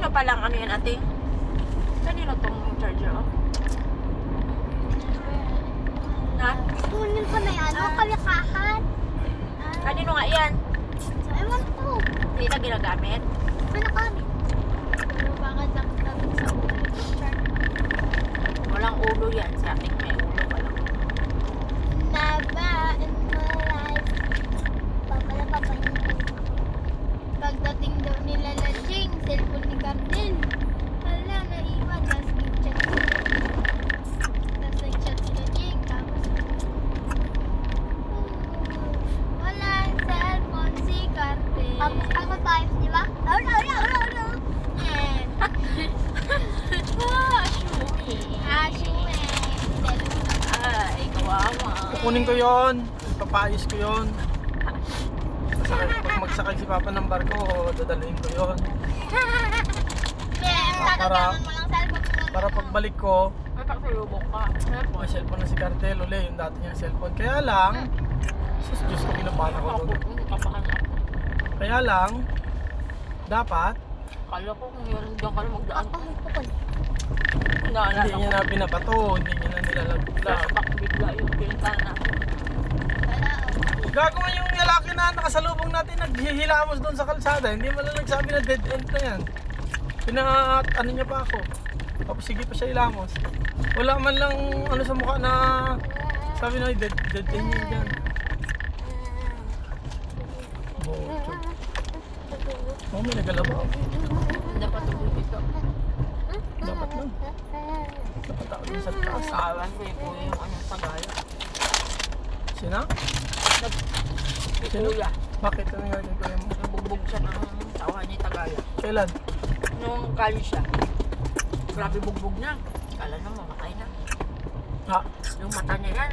Ito palang ano yan ate? Kanino tong charger oh? Ha? Kunin ko na yan. Ano kalakahan? Kanino nga yan? Ewan ko. Hindi na ginagamit? Ano kami? Pero bakit lang sa ulo? Walang ulo yan. Sa ating may ulo walang. Never in my life. Papa yun. Pagdating daw nila Lajing, cellphone ni Cardel. Hala, naiwan. Tapos nag-chat si Lajing. Tapos wala ang cellphone si Cardel. Ako tayo, di ba? Ano? Ashumi. Ay, kawawa. Kukunin ko yon, papayos ko yon. Pag magsakay si Papa ng barko, dadalhin ko yon. Tatagyaman mo lang cellphone mo. Para pagbalik ko, May pagsulubong ka. may cellphone na si Cartel uli, yung dati niyang cellphone. Kaya lang, sus, Diyos ko, kinabahan ako doon. Kapahan ako. Kaya lang, dapat, Kala ko kung meron dyan ka na magdaan. hindi Naalala niya ko. na binabato, hindi niya na nilalaglag. Flashback bigla yung pinuntahan natin. Gago nga yung lalaki na nakasalubong natin, naghihilamos doon sa kalsada. Hindi mo lang nagsabi na dead end na yan. Ano niya pa ako. Tapos sige pa siya ilamos. Wala man lang ano sa mukha na sabi na dead end yun dyan. Bocho. Oh, may nagalabaw. Dapat tuloy dito. Dapat lang. Dapat ako dun sa taas. Saawan ko yung kuya yung anong tagayo. Sina? Si Sino? kuya. Bakit? Ano nga kay kuya mo? Nabugbog siya ng tawa niya yung tagayo. Kailan? Nung kali siya. Grabe bugbog niya. Kala na mamatay na. Ha? Yung mata niya yan.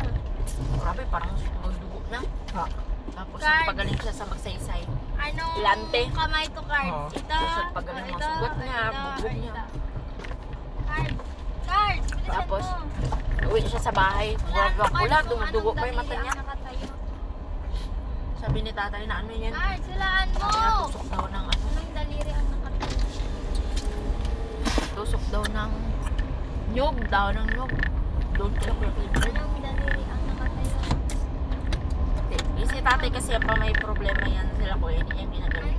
Grabe parang magdugo na. Ha? Tapos Card. nagpagaling siya sa magsaysay. Anong Lante. kamay to card? Oo. Ito. Tapos nagpagaling ng sugat niya, bugbog niya. Card. Bilisan Tapos, mo. uwi siya sa bahay. Wala, Card, kung dumudugo anong pa yung mata daliri niya. ang nakatayo. Sabi ni tatay na ano yan. Card, silaan mo. Tusok daw ng ano. Anong daliri ang nakatayo? Tusok daw ng nyog. Doon sila kuya kuya. Anong daliri ang nakatayo? Si tatay kasi pa may problema yan sila kuya. Hindi niya ginagaling.